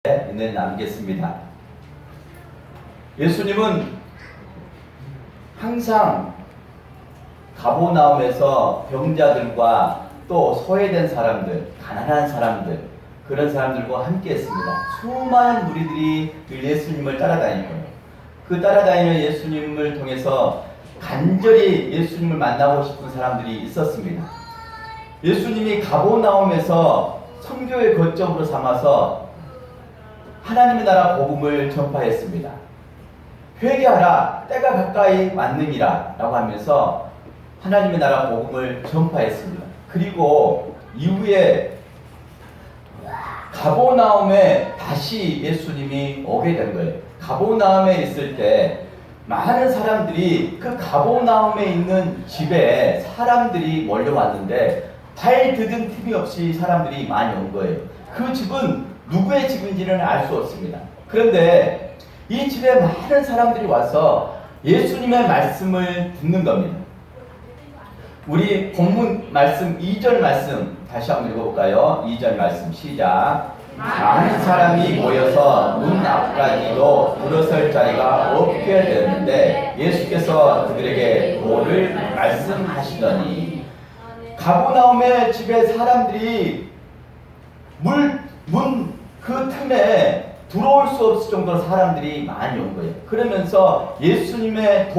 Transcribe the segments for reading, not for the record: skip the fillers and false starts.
은혜 나누겠습니다. 예수님은 항상 가버나움에서 병자들과 또 소외된 사람들, 가난한 사람들, 그런 사람들과 함께 했습니다. 수많은 무리들이 예수님을 따라다니고요. 그 따라다니는 예수님을 통해서 간절히 예수님을 만나고 싶은 사람들이 있었습니다. 예수님이 가버나움에서 선교의 거점으로 삼아서 하나님의 나라 복음을 전파했습니다. 회개하라, 때가 가까이 왔느니라 라고 하면서 하나님의 나라 복음을 전파했습니다. 그리고 이후에 가버나움에 다시 예수님이 오게 된 거예요. 가버나움에 있을 때 많은 사람들이 그 가버나움에 있는 집에 사람들이 몰려왔는데 발 디딘 틈이 없이 사람들이 많이 온 거예요. 그 집은 누구의 집인지는 알 수 없습니다. 그런데 이 집에 많은 사람들이 와서 예수님의 말씀을 듣는 겁니다. 우리 본문 말씀 2절 말씀 다시 한번 읽어볼까요? 2절 말씀 시작. 많은 사람이 모여서 문 앞까지도 들어설 자리가 없게 되었는데 예수께서 그들에게 뭐를 말씀하시더니, 가버나움의 집에 사람들이 문 그 틈에 들어올 수 없을 정도로 사람들이 많이 온 거예요. 그러면서 예수님의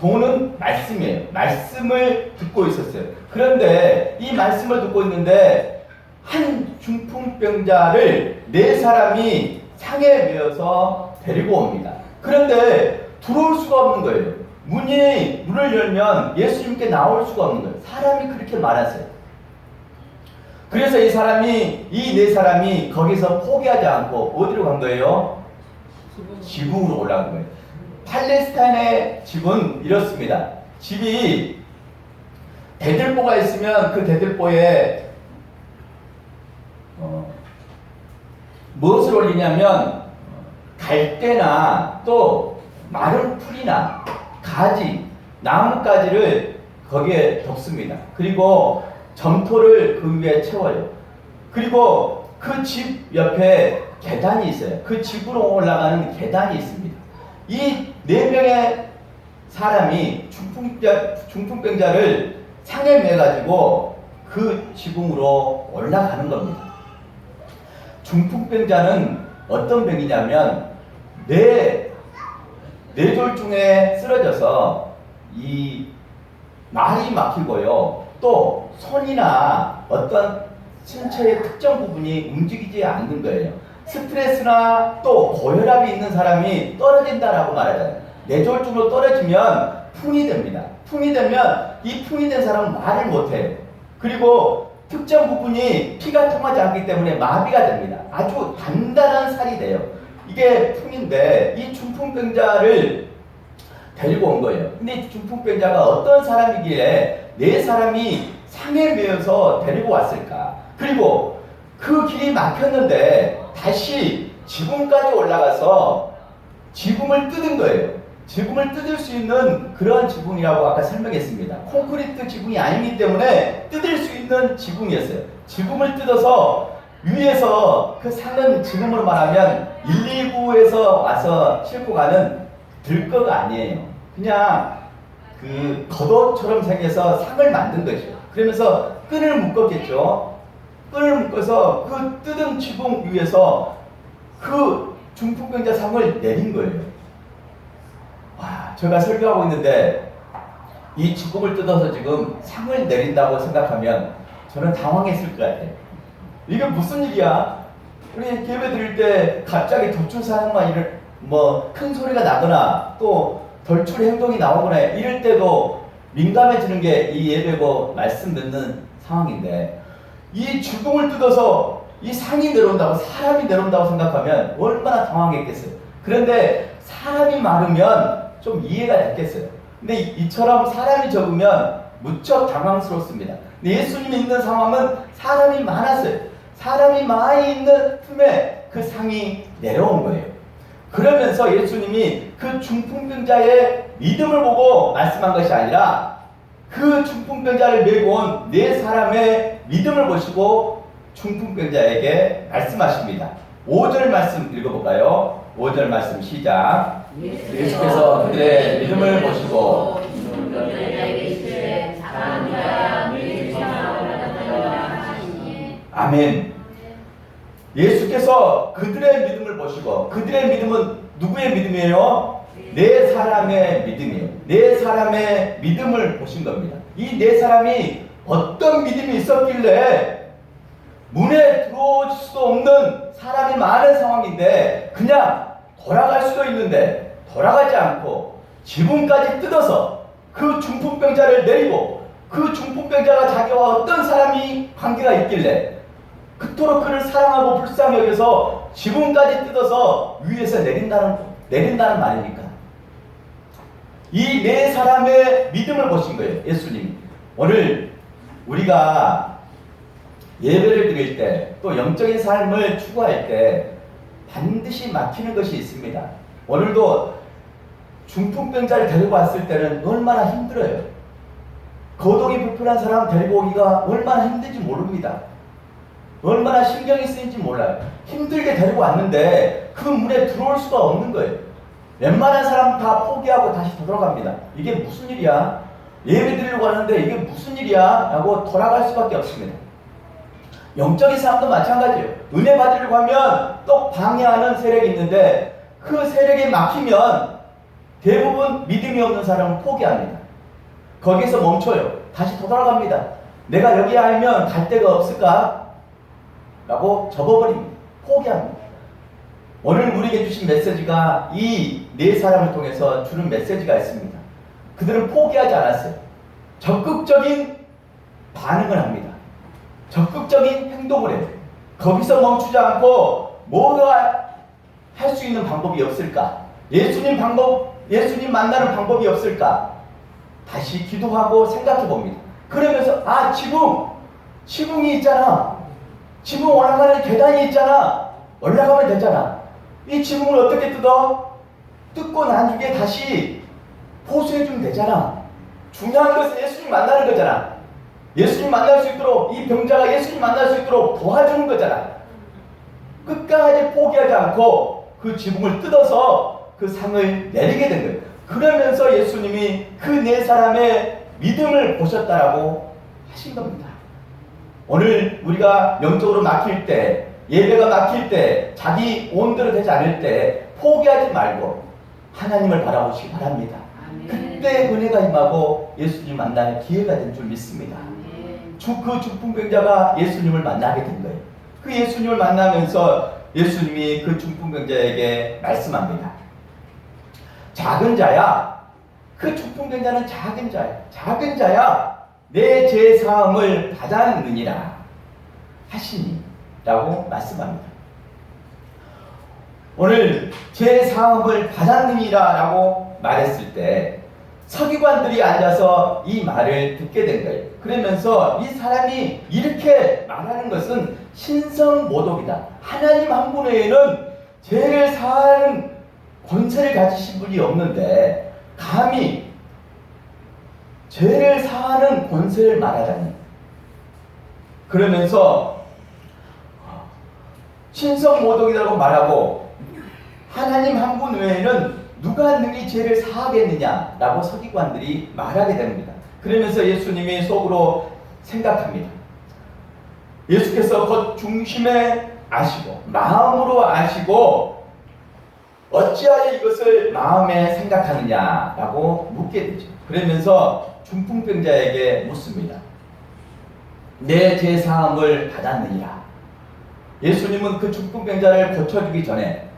도는 말씀이에요. 말씀을 듣고 있었어요. 그런데 이 말씀을 듣고 있는데 한 중풍병자를 4사람이 상에 메어서 데리고 옵니다. 그런데 들어올 수가 없는 거예요. 문을 열면 예수님께 나올 수가 없는 거예요. 사람이 그렇게 많았어요. 그래서 이 4사람이 거기서 포기하지 않고 어디로 간 거예요? 지붕으로 올라간 거예요. 팔레스타인의 집은 이렇습니다. 집이 대들보가 있으면 그 대들보에 무엇을 올리냐면 갈대나 또 마른 풀이나 가지, 나뭇가지를 거기에 덮습니다. 그리고 점토를 그 위에 채워요. 그리고 그 집 옆에 계단이 있어요. 그 집으로 올라가는 계단이 있습니다. 이 4명의 사람이 중풍병자를 상에 매가지고 그 지붕으로 올라가는 겁니다. 중풍병자는 어떤 병이냐면 뇌졸중에 쓰러져서 이 말이 막히고요. 또 손이나 어떤 신체의 특정 부분이 움직이지 않는 거예요. 스트레스나 또 고혈압이 있는 사람이 떨어진다라고 말하잖아요. 뇌졸중으로 떨어지면 풍이 됩니다. 풍이 되면 이 풍이 된 사람은 말을 못해요. 그리고 특정 부분이 피가 통하지 않기 때문에 마비가 됩니다. 아주 단단한 살이 돼요. 이게 풍인데 이 중풍병자를 데리고 온 거예요. 근데 이 중풍병자가 어떤 사람이기에 4사람이 상에 메어서 데리고 왔을까? 그리고 그 길이 막혔는데 다시 지붕까지 올라가서 지붕을 뜯은 거예요. 지붕을 뜯을 수 있는 그런 지붕이라고 아까 설명했습니다. 콘크리트 지붕이 아니기 때문에 뜯을 수 있는 지붕이었어요. 지붕을 뜯어서 위에서 그 상은 지금으로 말하면 119에서 와서 싣고 가는 들거가 아니에요. 그냥 그 겉옷처럼 생겨서 상을 만든 거죠. 그러면서 끈을 묶었겠죠. 끈을 묶어서 그 뜯은 지붕 위에서 그 중풍병자 상을 내린 거예요. 와, 제가 설교하고 있는데 이 지붕을 뜯어서 지금 상을 내린다고 생각하면 저는 당황했을 것 같아요. 이게 무슨 일이야? 우리 예배 드릴 때 갑자기 도출사항만 큰 소리가 나거나 또 돌출 행동이 나오거나 이럴 때도 민감해지는 게 이 예배고 말씀 듣는 상황인데, 이 지붕을 뜯어서 이 상이 내려온다고, 사람이 내려온다고 생각하면 얼마나 당황했겠어요. 그런데 사람이 많으면 좀 이해가 됐겠어요. 근데 이처럼 사람이 적으면 무척 당황스럽습니다. 근데 예수님이 있는 상황은 사람이 많았어요. 사람이 많이 있는 틈에 그 상이 내려온 거예요. 그러면서 예수님이 그 중풍병자의 믿음을 보고 말씀한 것이 아니라 그 중풍병자를 메고 온 4사람의 믿음을 보시고 중풍병자에게 말씀하십니다. 5절 말씀 읽어볼까요? 5절 말씀 시작. 예수께서 그들의 믿음을 보시고 아멘. 예수께서 그들의 믿음을 보시고, 그들의 믿음은 누구의 믿음이에요? 네 사람의 믿음이에요. 네 사람의 믿음을 보신 겁니다. 이 네 사람이 어떤 믿음이 있었길래 문에 들어올 수도 없는 사람이 많은 상황인데 그냥 돌아갈 수도 있는데 돌아가지 않고 지붕까지 뜯어서 그 중풍병자를 내리고, 그 중풍병자가 자기와 어떤 사람이 관계가 있길래 그토록 그를 사랑하고 불쌍히 여겨서 지붕까지 뜯어서 위에서 내린다는 말입니까? 이 네 사람의 믿음을 보신 거예요, 예수님이. 오늘 우리가 예배를 드릴 때, 또 영적인 삶을 추구할 때 반드시 막히는 것이 있습니다. 오늘도 중풍병자를 데리고 왔을 때는 얼마나 힘들어요. 거동이 불편한 사람 데리고 오기가 얼마나 힘든지 모릅니다. 얼마나 신경이 쓰인지 몰라요. 힘들게 데리고 왔는데 그 문에 들어올 수가 없는 거예요. 웬만한 사람 다 포기하고 다시 돌아갑니다. 이게 무슨 일이야? 예배 드리려고 하는데 이게 무슨 일이야? 라고 돌아갈 수밖에 없습니다. 영적인 삶도 마찬가지예요. 은혜 받으려고 하면 또 방해하는 세력이 있는데 그 세력이 막히면 대부분 믿음이 없는 사람은 포기합니다. 거기에서 멈춰요. 다시 돌아갑니다. 내가 여기 알면 갈 데가 없을까? 라고 접어버립니다. 포기합니다. 오늘 우리에게 주신 메시지가 이 네 사람을 통해서 주는 메시지가 있습니다. 그들은 포기하지 않았어요. 적극적인 반응을 합니다. 적극적인 행동을 해요. 거기서 멈추지 않고 뭐가 할 수 있는 방법이 없을까? 예수님 만나는 방법이 없을까? 다시 기도하고 생각해 봅니다. 그러면서 지붕이 있잖아. 지붕 올라가는 계단이 있잖아. 올라가면 되잖아. 이 지붕을 어떻게 뜯고 나중에 다시 보수해주면 되잖아. 중요한 것은 예수님 만나는 거잖아. 예수님 만날 수 있도록, 이 병자가 예수님 만날 수 있도록 도와주는 거잖아. 끝까지 포기하지 않고 그 지붕을 뜯어서 그 상을 내리게 된 거예요. 그러면서 예수님이 그 네 사람의 믿음을 보셨다라고 하신 겁니다. 오늘 우리가 영적으로 막힐 때, 예배가 막힐 때, 자기 온대로 되지 않을 때 포기하지 말고 하나님을 바라보시기 바랍니다. 그때 은혜가 임하고 예수님 만날 기회가 된 줄 믿습니다. 그 중풍병자가 예수님을 만나게 된 거예요. 그 예수님을 만나면서 예수님이 그 중풍병자에게 말씀합니다. 작은 자야, 그 중풍병자는 작은 자야, 내 죄사함을 받았느니라 하시니 라고 말씀합니다. 오늘 죄사함을 받았느니라 라고 말했을 때 서기관들이 앉아서 이 말을 듣게 된 거예요. 그러면서 이 사람이 이렇게 말하는 것은 신성모독이다. 하나님 한 분 외에는 죄를 사하는 권세를 가지신 분이 없는데 감히 죄를 사하는 권세를 말하다니. 그러면서 신성모독이라고 말하고 하나님 한 분 외에는 누가 능히 죄를 사하겠느냐라고 서기관들이 말하게 됩니다. 그러면서 예수님이 속으로 생각합니다. 예수께서 곧 중심에 아시고 마음으로 아시고 어찌하여 이것을 마음에 생각하느냐라고 묻게 되죠. 그러면서 중풍병자에게 묻습니다. 내 죄사함을 받았느니라. 예수님은 그 중풍병자를 고쳐주기 전에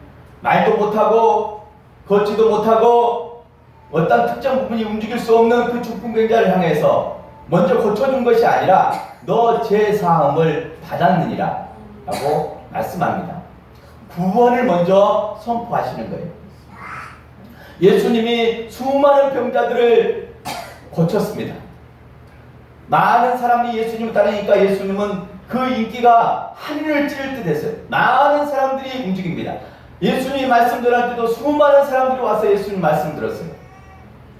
말도 못하고 걷지도 못하고 어떤 특정 부분이 움직일 수 없는 그 중풍병자를 향해서 먼저 고쳐준 것이 아니라 너 죄사함을 받았느니라 라고 말씀합니다. 구원을 먼저 선포하시는 거예요. 예수님이 수많은 병자들을 고쳤습니다. 많은 사람이 예수님을 따르니까 예수님은 그 인기가 하늘을 찌를 듯 했어요. 많은 사람들이 움직입니다. 예수님이 말씀 전할 때도 수많은 사람들이 와서 예수님 말씀 들었어요.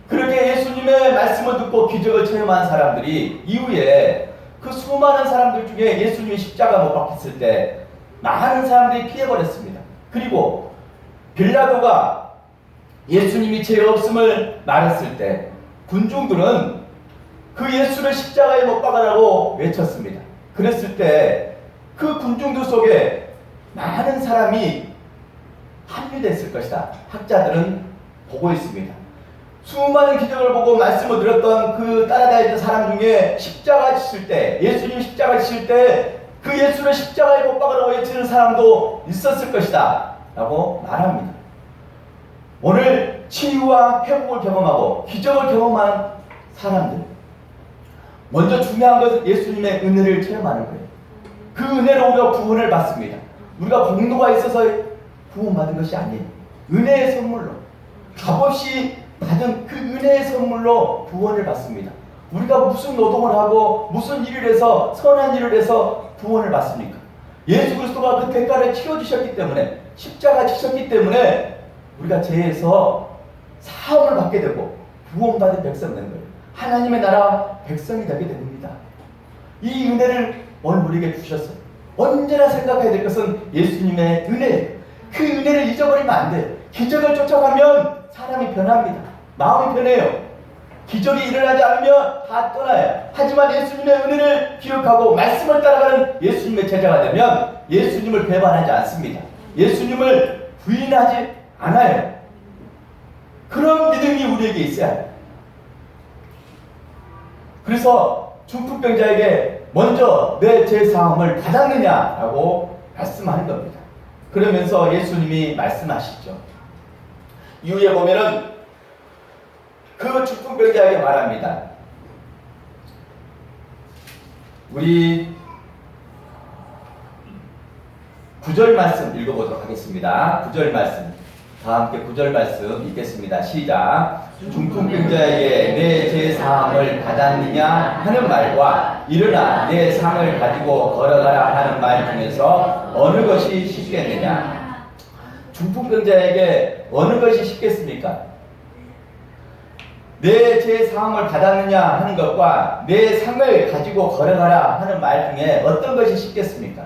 그렇게 예수님의 말씀을 듣고 기적을 체험한 사람들이 이후에 그 수많은 사람들 중에 예수님이 십자가 못 박혔을 때 많은 사람들이 피해버렸습니다. 그리고 빌라도가 예수님이 죄 없음을 말했을 때 군중들은 그 예수를 십자가에 못 박으라고 외쳤습니다. 그랬을 때 그 군중들 속에 많은 사람이 합류됐을 것이다. 학자들은 보고 있습니다. 수많은 기적을 보고 말씀을 들었던 그 따라다니던 사람 중에 십자가 지실 때, 예수님 십자가 지실 때 그 예수를 십자가에 못 박으라고 외치는 사람도 있었을 것이다 라고 말합니다. 오늘 치유와 회복을 경험하고 기적을 경험한 사람들, 먼저 중요한 것은 예수님의 은혜를 체험하는 거예요. 그 은혜로 우리가 구원을 받습니다. 우리가 공로가 있어서 구원받은 것이 아니에요. 은혜의 선물로, 값없이 받은 그 은혜의 선물로 구원을 받습니다. 우리가 무슨 노동을 하고 무슨 일을 해서, 선한 일을 해서 구원을 받습니까? 예수 그리스도가 그 대가를 치러주셨기 때문에, 십자가 지셨기 때문에 우리가 죄에서 사함을 받게 되고 구원받은 백성 된 거예요. 하나님의 나라 백성이 되게 됩니다. 이 은혜를 오늘 우리에게 주셨어요. 언제나 생각해야 될 것은 예수님의 은혜예요. 그 은혜를 잊어버리면 안 돼요. 기적을 쫓아가면 사람이 변합니다. 마음이 변해요. 기적이 일어나지 않으면 다 떠나요. 하지만 예수님의 은혜를 기억하고 말씀을 따라가는 예수님의 제자가 되면 예수님을 배반하지 않습니다. 예수님을 부인하지 않아요. 그런 믿음이 우리에게 있어야 해요. 그래서 중풍병자에게 먼저 내 죄사함을 받았느냐라고 말씀하는 겁니다. 그러면서 예수님이 말씀하시죠. 이후에 보면은 그 중풍병자에게 말합니다. 우리 9절 말씀 읽어보도록 하겠습니다. 9절 말씀. 다 함께 9절 말씀 읽겠습니다. 시작. 중풍병자에게 내 죄사함을 받았느냐 하는 말과 일어나 내 상을 가지고 걸어가라 하는 말 중에서 어느 것이 쉽겠느냐? 중풍병자에게 어느 것이 쉽겠습니까? 내 죄사함을 받았느냐 하는 것과 내 상을 가지고 걸어가라 하는 말 중에 어떤 것이 쉽겠습니까?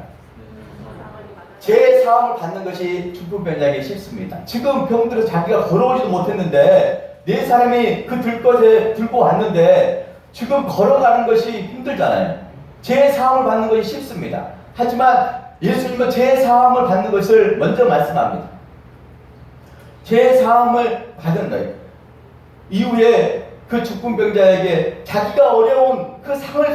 죄사함을 받는 것이 중풍병자에게 쉽습니다. 지금 병들어서 자기가 걸어오지도 못했는데 네 사람이 그 들것에 들고 왔는데 지금 걸어가는 것이 힘들잖아요. 죄사함을 받는 것이 쉽습니다. 하지만 예수님은 죄사함을 받는 것을 먼저 말씀합니다. 죄사함을 받은 거예요. 이후에 그 중풍병자에게 자기가 어려운 그 상을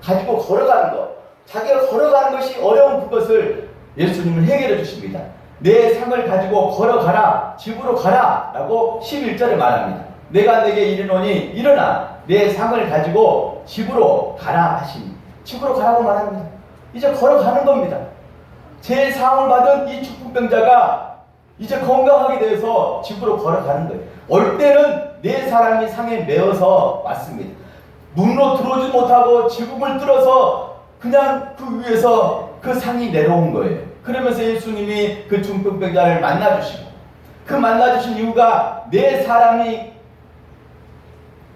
가지고 걸어가는 것, 자기가 걸어가는 것이 어려운 그것을 예수님은 해결해 주십니다. 내 상을 가지고 걸어가라, 집으로 가라 라고 11절에 말합니다. 내가 내게 이르노니 일어나 내 상을 가지고 집으로 가라 하시니, 집으로 가라고 말합니다. 이제 걸어가는 겁니다. 제 사함을 받은 이 중풍병자가 이제 건강하게 돼서 집으로 걸어가는 거예요. 올 때는 네 사람이 상에 매어서 왔습니다. 문으로 들어오지 못하고 지붕을 뚫어서 그냥 그 위에서 그 상이 내려온 거예요. 그러면서 예수님이 그 중풍병자를 만나주시고, 그 만나주신 이유가 네 사람이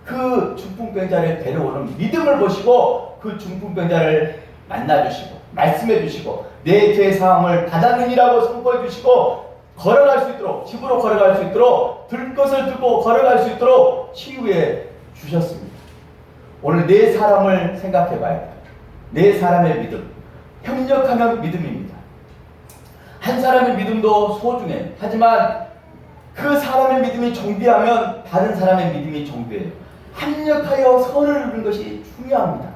그 중풍병자를 데려오는 믿음을 보시고 그 중풍병자를 만나주시고 말씀해주시고 내 죄사함을 받았느니라고 선포해주시고 걸어갈 수 있도록, 집으로 걸어갈 수 있도록, 들 것을 들고 걸어갈 수 있도록 치유해 주셨습니다. 오늘 네 사람을 생각해 봐야 돼요. 네 사람의 믿음, 협력하는 믿음입니다. 한 사람의 믿음도 소중해요. 하지만 그 사람의 믿음이 정비하면 다른 사람의 믿음이 정비해요. 합력하여 선을 이루는 것이 중요합니다.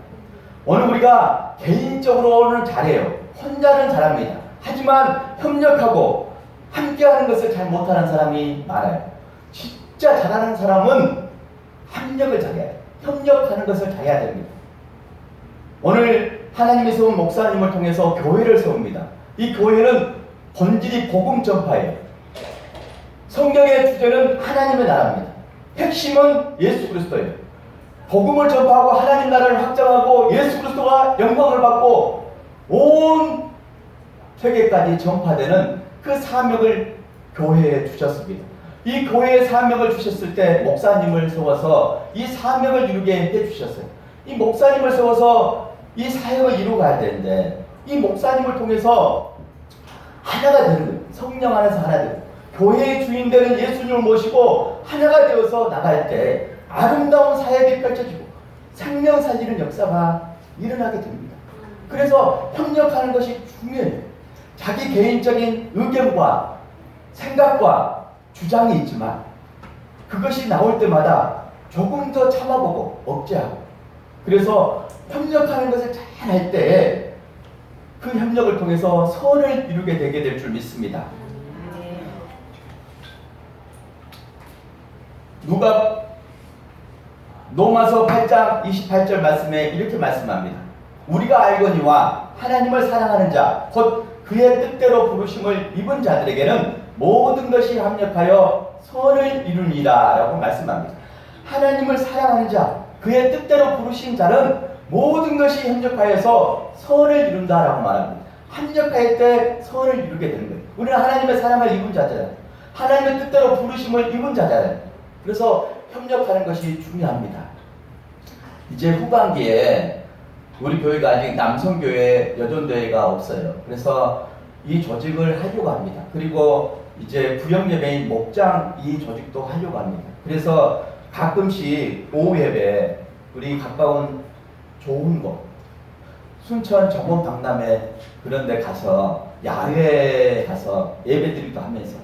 오늘 우리가 개인적으로는 잘해요. 혼자는 잘합니다. 하지만 협력하고 함께하는 것을 잘 못하는 사람이 많아요. 진짜 잘하는 사람은 협력을 잘해야 돼요. 협력하는 것을 잘해야 됩니다. 오늘 하나님이 세운 목사님을 통해서 교회를 세웁니다. 이 교회는 본질이 복음 전파예요. 성경의 주제는 하나님의 나라입니다. 핵심은 예수 그리스도예요. 복음을 전파하고 하나님 나라를 확장하고 예수 그리스도가 영광을 받고 온 세계까지 전파되는 그 사명을 교회에 주셨습니다. 이 교회에 사명을 주셨을 때 목사님을 세워서 이 사명을 이루게 해주셨어요. 이 목사님을 세워서 이 사역을 이루어가야 되는데 이 목사님을 통해서 하나가 되는 거예요. 성령 안에서 하나 되고 교회의 주인 되는 예수님을 모시고 하나가 되어서 나갈 때 아름다운 사역이 펼쳐지고 생명 살리는 역사가 일어나게 됩니다. 그래서 협력하는 것이 중요해요. 자기 개인적인 의견과 생각과 주장이 있지만 그것이 나올 때마다 조금 더 참아보고 억제하고, 그래서 협력하는 것을 잘 할 때 그 협력을 통해서 선을 이루게 되게 될 줄 믿습니다. 누가 로마서 8장 28절 말씀에 이렇게 말씀합니다. 우리가 알거니와 하나님을 사랑하는 자 곧 그의 뜻대로 부르심을 입은 자들에게는 모든 것이 합력하여 선을 이루니라 라고 말씀합니다. 하나님을 사랑하는 자, 그의 뜻대로 부르신 자는 모든 것이 협력하여서 선을 이룬다라고 말합니다. 합력할 때 선을 이루게 되는 거예요. 우리는 하나님의 사랑을 입은 자잖아요. 하나님의 뜻대로 부르심을 입은 자잖아요. 그래서 협력하는 것이 중요합니다. 이제 후반기에 우리 교회가 아직 남성교회, 여전대회가 없어요. 그래서 이 조직을 하려고 합니다. 그리고 이제 구역예배인 목장 이 조직도 하려고 합니다. 그래서 가끔씩 오후 예배 우리 가까운 좋은 곳, 순천 정원 박람회 그런 데 가서 야외에 가서 예배드리기도 하면서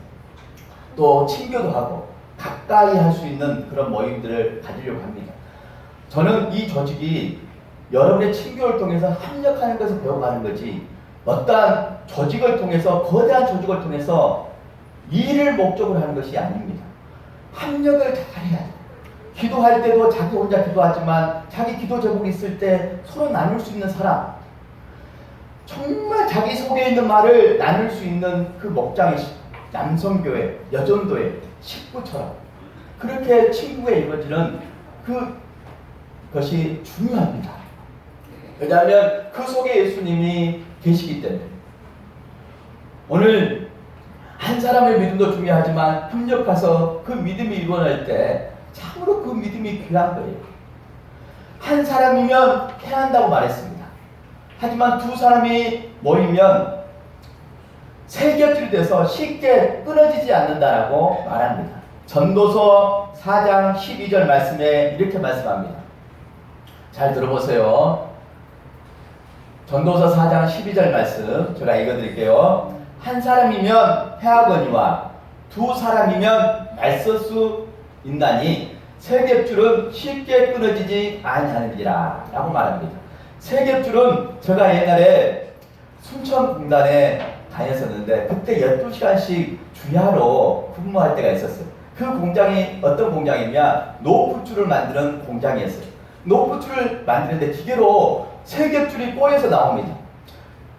또 친교도 하고 가까이 할 수 있는 그런 모임들을 가지려고 합니다. 저는 이 조직이 여러분의 친교를 통해서 협력하는 것을 배워가는 거지 어떠한 조직을 통해서, 거대한 조직을 통해서 일을 목적으로 하는 것이 아닙니다. 협력을 잘해야 돼요. 기도할 때도 자기 혼자 기도하지만 자기 기도 제목이 있을 때 서로 나눌 수 있는 사람, 정말 자기 속에 있는 말을 나눌 수 있는 그 목장이 남성교회, 여전도회, 식구처럼 그렇게 친구가 이루어지는 그것이 중요합니다. 왜냐하면 그 속에 예수님이 계시기 때문에. 오늘 한 사람의 믿음도 중요하지만 협력해서 그 믿음이 이루어질 때 참으로 그 믿음이 귀한 거예요. 한 사람이면 해한다고 말했습니다. 하지만 두 사람이 모이면 세 곁들이 돼서 쉽게 끊어지지 않는다라고 말합니다. 전도서 4장 12절 말씀에 이렇게 말씀합니다. 잘 들어보세요. 전도서 4장 12절 말씀 제가 읽어드릴게요. 한 사람이면 해하거니와 두 사람이면 맞설 수 있나니 세 겹줄은 쉽게 끊어지지 아니하느니라 라고 말합니다. 세 겹줄은 제가 옛날에 순천공단에 다녔었는데 그때 12시간씩 주야로 근무할 때가 있었어요. 그 공장이 어떤 공장이냐, 노프줄을 만드는 공장이었어요. 노프줄을 만드는데 기계로 세 겹줄이 꼬여서 나옵니다.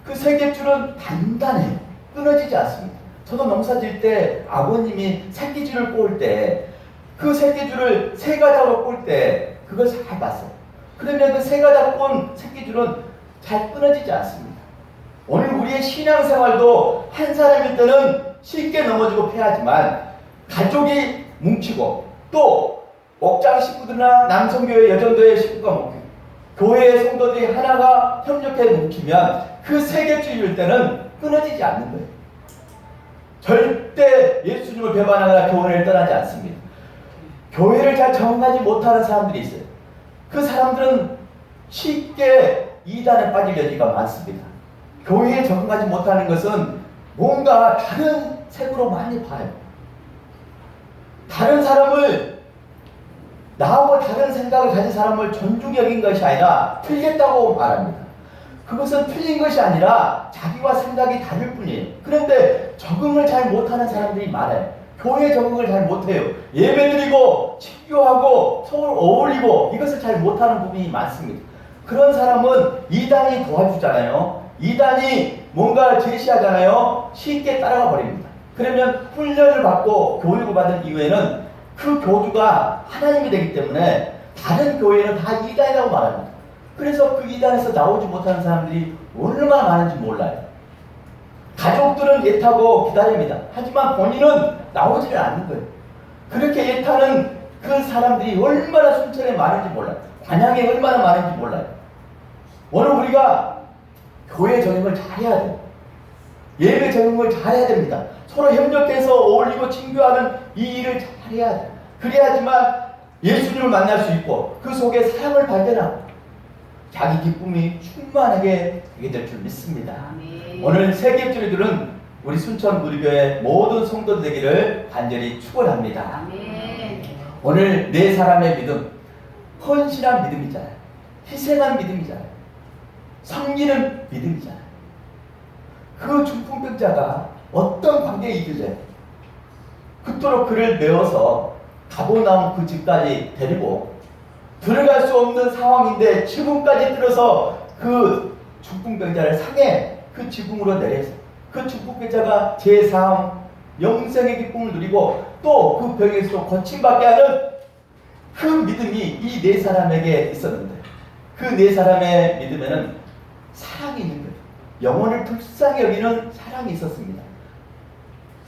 그 세 겹줄은 단단해요. 끊어지지 않습니다. 저도 농사 지을 때 아버님이 새끼줄을 꼬을 때 그 새끼줄을 세 가닥으로 꼬을 때 그걸 잘 봤어요. 그러면 그 세 가닥 꼰 새끼줄은 잘 끊어지지 않습니다. 오늘 우리의 신앙생활도 한 사람일 때는 쉽게 넘어지고 패하지만 가족이 뭉치고 또 목장 식구들이나 남성교회, 여전도회 식구가 뭉치고 교회의 성도들이 하나가 협력해 뭉치면 그 세 겹줄일 때는 끊어지지 않는 거예요. 절대 예수님을 배반하거나 교회를 떠나지 않습니다. 교회를 잘 적응하지 못하는 사람들이 있어요. 그 사람들은 쉽게 이단에 빠질 여지가 많습니다. 교회에 적응하지 못하는 것은 뭔가 다른 색으로 많이 봐요. 다른 사람을, 나하고 다른 생각을 가진 사람을 존중히 여긴 것이 아니라 틀렸다고 말합니다. 그것은 틀린 것이 아니라 자기와 생각이 다를 뿐이에요. 그런데 적응을 잘 못하는 사람들이 많아요. 교회에 적응을 잘 못해요. 예배드리고 친교하고 서로 어울리고 이것을 잘 못하는 부분이 많습니다. 그런 사람은 이단이 도와주잖아요. 이단이 뭔가 제시하잖아요. 쉽게 따라가 버립니다. 그러면 훈련을 받고 교육을 받은 이후에는 그 교주가 하나님이 되기 때문에 다른 교회는 다 이단이라고 말합니다. 그래서 그 이단에서 나오지 못하는 사람들이 얼마나 많은지 몰라요. 가족들은 예타고 기다립니다. 하지만 본인은 나오지를 않는 거예요. 그렇게 예타는 그 사람들이 얼마나 순천에 많은지 몰라요. 관양에 얼마나 많은지 몰라요. 오늘 우리가 교회 적용을 잘해야 돼요. 예배 적응을 잘해야 됩니다. 서로 협력해서 어울리고 친교하는 이 일을 잘해야 돼. 그래야지만 예수님을 만날 수 있고 그 속에 사랑을 발견하고 자기 기쁨이 충만하게 되게 될 줄 믿습니다. 아멘. 오늘 세계주의들은 우리 순천 우리교회 모든 성도들 되기를 간절히 축원합니다. 아멘. 오늘 네 사람의 믿음, 헌신한 믿음이잖아요. 희생한 믿음이잖아요. 섬기는 믿음이잖아요. 그 중풍병자가 어떤 관계에 이끌려요? 그토록 그를 메워서 가버나움 그 집까지 데리고 들어갈 수 없는 상황인데 지붕까지 들어서 그 중풍병자를 상해 그 지붕으로 내려서 그 중풍병자가 제3 영생의 기쁨을 누리고 또 그 병에서 고침받게 하는 그 믿음이 이 네 사람에게 있었는데 그 네 사람의 믿음에는 사랑이 있는 거예요. 영혼을 불쌍히 여기는 사랑이 있었습니다.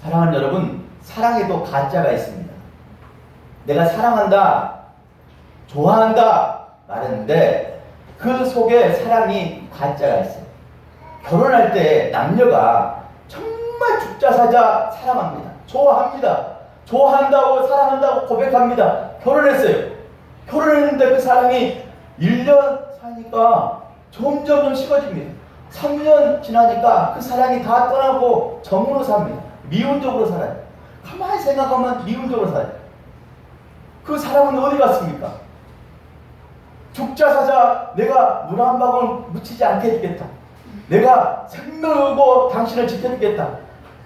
사랑하는 여러분, 사랑에도 가짜가 있습니다. 내가 사랑한다, 좋아한다 말했는데 그 속에 사랑이 가짜가 있어요. 결혼할 때 남녀가 정말 죽자 사자 사랑합니다. 좋아합니다. 좋아한다고 사랑한다고 고백합니다. 결혼했어요. 결혼했는데 그 사랑이 1년 사니까 점점 식어집니다. 3년 지나니까 그 사랑이 다 떠나고 정으로 삽니다. 미운적으로 살아요. 가만히 생각하면 미운적으로 살아요. 그 사랑은 어디 갔습니까? 죽자 사자 내가 물 한 방울 묻히지 않게 해주겠다. 내가 생명을 걸고 당신을 지켜주겠다.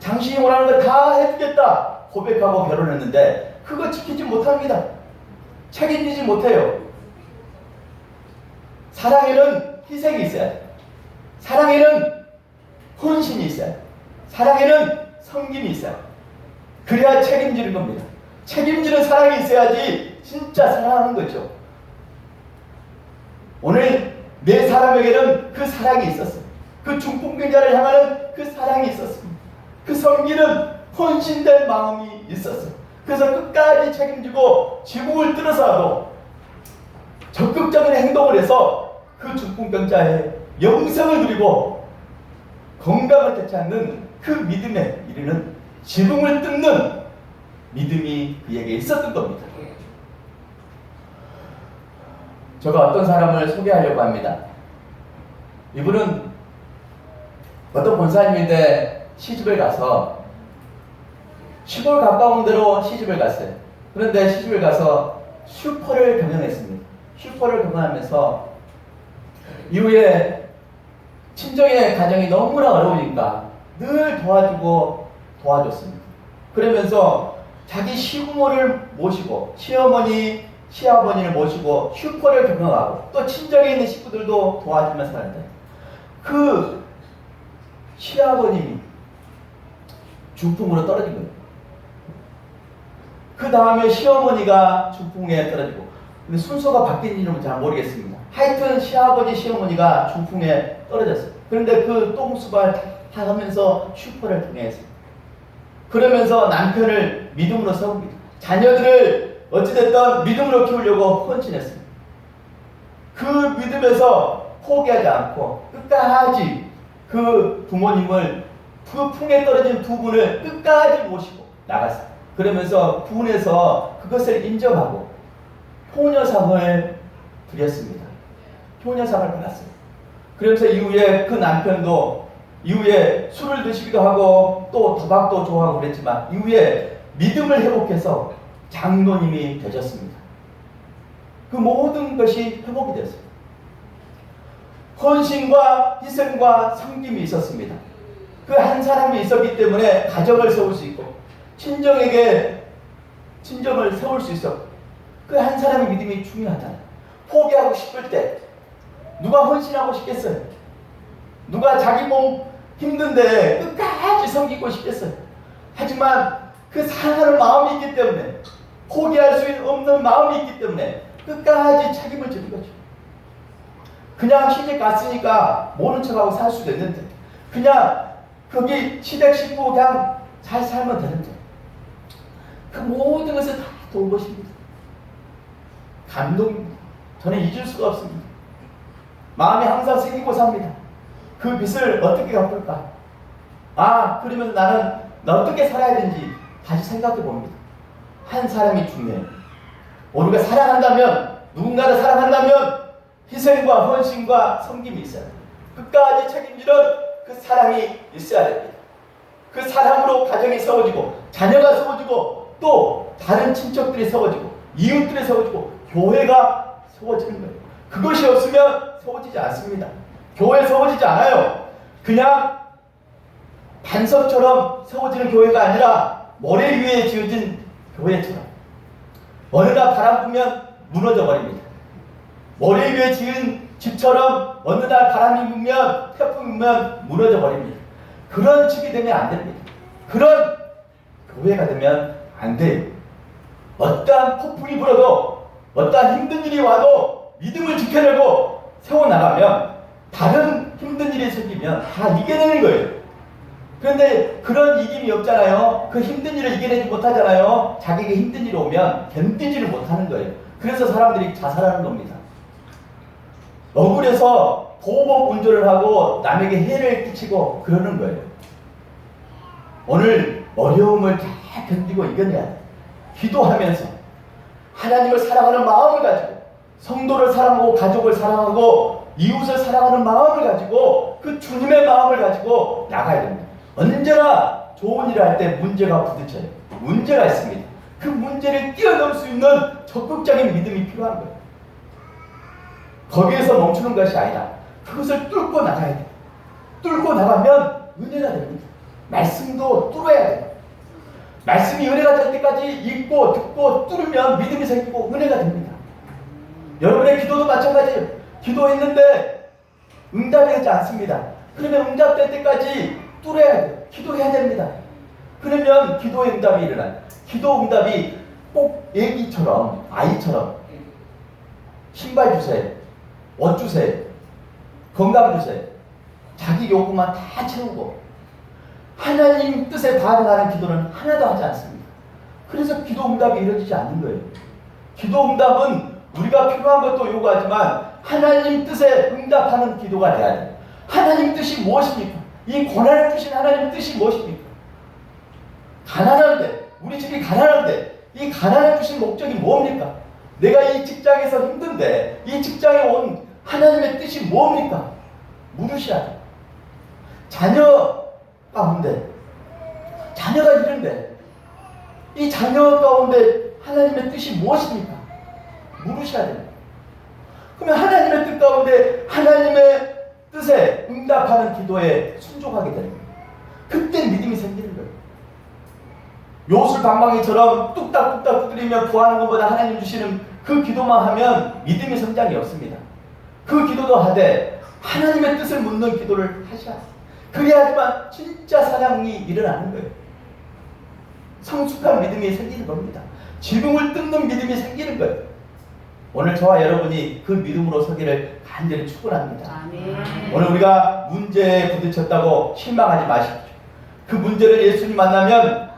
당신이 원하는 거 다 해주겠다. 고백하고 결혼했는데 그거 지키지 못합니다. 책임지지 못해요. 사랑에는 희생이 있어야 돼요. 사랑에는 헌신이 있어야 돼요. 사랑에는 섬김이 있어야 돼요. 그래야 책임지는 겁니다. 책임지는 사랑이 있어야지 진짜 사랑하는 거죠. 오늘 네 사람에게는 그 사랑이 있었어요. 그 중풍병자를 향하는 그 사랑이 있었습니다. 그 섬기는 헌신된 마음이 있었어요. 그래서 끝까지 책임지고 지붕을 뚫어서라도 적극적인 행동을 해서 그 중풍병자의 영생을 누리고 건강을 되찾는 그 믿음에 이르는 지붕을 뚫는 믿음이 그에게 있었던 겁니다. 제가 어떤 사람을 소개하려고 합니다. 이분은 어떤 권사님인데 시집을 가서 시골 가까운 데로 시집을 갔어요. 그런데 시집을 가서 슈퍼를 경영했습니다. 슈퍼를 경영하면서 이후에 친정의 가정이 너무나 어려우니까 늘 도와줬습니다. 그러면서 자기 시부모를 모시고 시어머니, 시아버지를 모시고 슈퍼를 경영하고 또 친정에 있는 식구들도 도와주면서 살았는데 그 시아버님이 중풍으로 떨어진 거예요. 그 다음에 시어머니가 중풍에 떨어지고 근데 순서가 바뀐지는 잘 모르겠습니다. 하여튼 시아버지, 시어머니가 중풍에 떨어졌어요. 그런데 그 똥수발 하면서 슈퍼를 경영했어요. 그러면서 남편을 믿음으로 세웁니다. 자녀들을 어찌됐든 믿음으로 키우려고 헌신했습니다. 그 믿음에서 포기하지 않고 끝까지 그 부모님을 그 풍에 떨어진 두 분을 끝까지 모시고 나갔어요. 그러면서 군에서 그것을 인정하고 효녀상을 드렸습니다. 효녀상을 받았어요. 그러면서 이후에 그 남편도 이후에 술을 드시기도 하고 또 도박도 좋아하고 그랬지만 이후에 믿음을 회복해서 장로님이 되셨습니다. 그 모든 것이 회복이 됐어요. 헌신과 희생과 섬김이 있었습니다. 그 한 사람이 있었기 때문에 가정을 세울 수 있고 친정에게 친정을 세울 수 있었고 그 한 사람의 믿음이 중요하잖아요. 포기하고 싶을 때 누가 헌신하고 싶겠어요? 누가 자기 몸 힘든데 끝까지 섬기고 싶겠어요? 하지만 그 사랑하는 마음이 있기 때문에 포기할 수 없는 마음이 있기 때문에 끝까지 책임을 지는 거죠. 그냥 시집 갔으니까 모른 척하고 살 수도 있는데 그냥 거기 시댁 식구 그냥 잘 살면 되는데 그 모든 것을 다 돌보십니다. 감동입니다. 저는 잊을 수가 없습니다. 마음이 항상 새기고 삽니다. 그 빚을 어떻게 갚을까? 그러면서 나는 어떻게 살아야 되는지 다시 생각해 봅니다. 한 사람이 중요해요. 우리가 사랑한다면, 누군가를 사랑한다면 희생과 헌신과 섬김이 있어야 돼요. 끝까지 책임지는 그 사랑이 있어야 됩니다. 그 사랑으로 가정이 세워지고, 자녀가 세워지고, 또 다른 친척들이 세워지고, 이웃들이 세워지고, 교회가 세워지는 거예요. 그것이 없으면 세워지지 않습니다. 교회 세워지지 않아요. 그냥 반석처럼 세워지는 교회가 아니라 모래 위에 지어진 교회처럼 어느 날 바람 불면 무너져 버립니다. 모래 위에 지은 집처럼 어느 날 바람이 불면, 태풍이 불면 무너져 버립니다. 그런 집이 되면 안 됩니다. 그런 교회가 되면 안 돼요. 어떠한 폭풍이 불어도, 어떠한 힘든 일이 와도 믿음을 지켜내고 세워나가면, 다른 힘든 일이 생기면 다 이겨내는 거예요. 그런데 그런 이김이 없잖아요. 그 힘든 일을 이겨내지 못하잖아요. 자기에게 힘든 일이 오면 견디지를 못하는 거예요. 그래서 사람들이 자살하는 겁니다. 억울해서 보복 운전을 하고 남에게 해를 끼치고 그러는 거예요. 오늘 어려움을 다 견디고 이겨내야 돼요. 기도하면서 하나님을 사랑하는 마음을 가지고, 성도를 사랑하고 가족을 사랑하고 이웃을 사랑하는 마음을 가지고, 그 주님의 마음을 가지고 나가야 됩니다. 언제나 좋은 일을 할 때 문제가 부딪혀요. 문제가 있습니다. 그 문제를 뛰어넘을 수 있는 적극적인 믿음이 필요한 거예요. 거기에서 멈추는 것이 아니라 그것을 뚫고 나가야 돼요. 뚫고 나가면 은혜가 됩니다. 말씀도 뚫어야 돼요. 말씀이 은혜가 될 때까지 읽고 듣고 뚫으면 믿음이 생기고 은혜가 됩니다. 여러분의 기도도 마찬가지예요. 기도했는데 응답이 되지 않습니다. 그러면 응답될 때까지 뚫어야 돼요. 기도해야 됩니다. 그러면 기도의 응답이 일어나요. 기도 응답이 꼭 애기처럼, 아이처럼 신발 주세요, 옷 주세요, 건강 주세요, 자기 요구만 다 채우고 하나님 뜻에 반응하는 기도는 하나도 하지 않습니다. 그래서 기도 응답이 이루어지지 않는 거예요. 기도 응답은 우리가 필요한 것도 요구하지만 하나님 뜻에 응답하는 기도가 돼야 돼요. 하나님 뜻이 무엇입니까? 이 고난을 주신 하나님 뜻이 무엇입니까? 가난한데, 우리 집이 가난한데 이 가난을 주신 목적이 뭡니까? 내가 이 직장에서 힘든데 이 직장에 온 하나님의 뜻이 뭡니까? 물으셔야 돼요. 자녀 가운데, 자녀가 이런데 이 자녀 가운데 하나님의 뜻이 무엇입니까? 물으셔야 됩니다. 그러면 하나님의 뜻 가운데 하나님의 뜻에 응답하는 기도에 순종하게 되는 거예요. 그때 믿음이 생기는 거예요. 요술 방망이처럼 뚝딱뚝딱 두드리며 구하는 것보다 하나님 주시는 그 기도만 하면 믿음의 성장이 없습니다. 그 기도도 하되 하나님의 뜻을 묻는 기도를 하셔야 합니다. 그래야지만 진짜 사랑이 일어나는 거예요. 성숙한 믿음이 생기는 겁니다. 지붕을 뜯는 믿음이 생기는 거예요. 오늘 저와 여러분이 그 믿음으로 서기를 간절히 축원합니다. 오늘 우리가 문제에 부딪혔다고 실망하지 마십시오. 그 문제를 예수님 만나면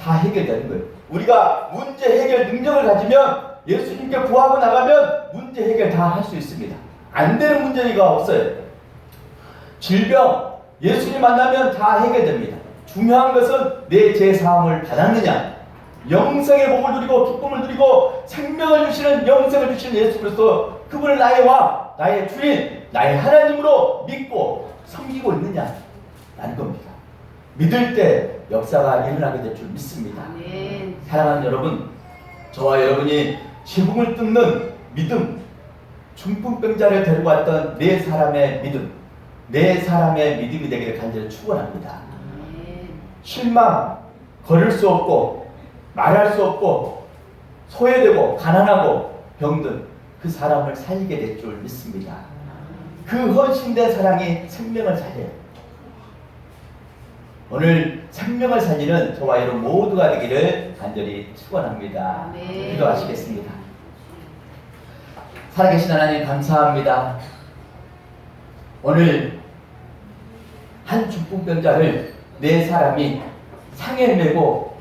다 해결되는 거예요. 우리가 문제 해결 능력을 가지면 예수님께 구하고 나가면 문제 해결 다 할 수 있습니다. 안 되는 문제가 없어요. 질병, 예수님 만나면 다 해결됩니다. 중요한 것은 내 죄사함을 받았느냐, 영생의 복을 누리고 기쁨을 누리고 생명을 주시는, 영생을 주시는 예수 그리스도, 그분을 나의 왕, 나의 주인, 나의 하나님으로 믿고 섬기고 있느냐 라는 겁니다. 믿을 때 역사가 일어나게 될 줄 믿습니다. 사랑하는 여러분, 저와 여러분이 지붕을 뜯는 믿음, 중풍병자를 데리고 왔던 네 사람의 믿음, 네 사람의 믿음이 되기를 간절히 축원합니다. 실망, 걸을 수 없고 말할 수 없고 소외되고 가난하고 병든 그 사람을 살리게 될 줄 믿습니다. 그 헌신된 사랑이 생명을 살려요. 오늘 생명을 살리는 저와 여러분 모두가 되기를 간절히 축원합니다. 기도하시겠습니다. 살아계신 하나님 감사합니다. 오늘 한 중풍병자를 네 사람이 상에 메고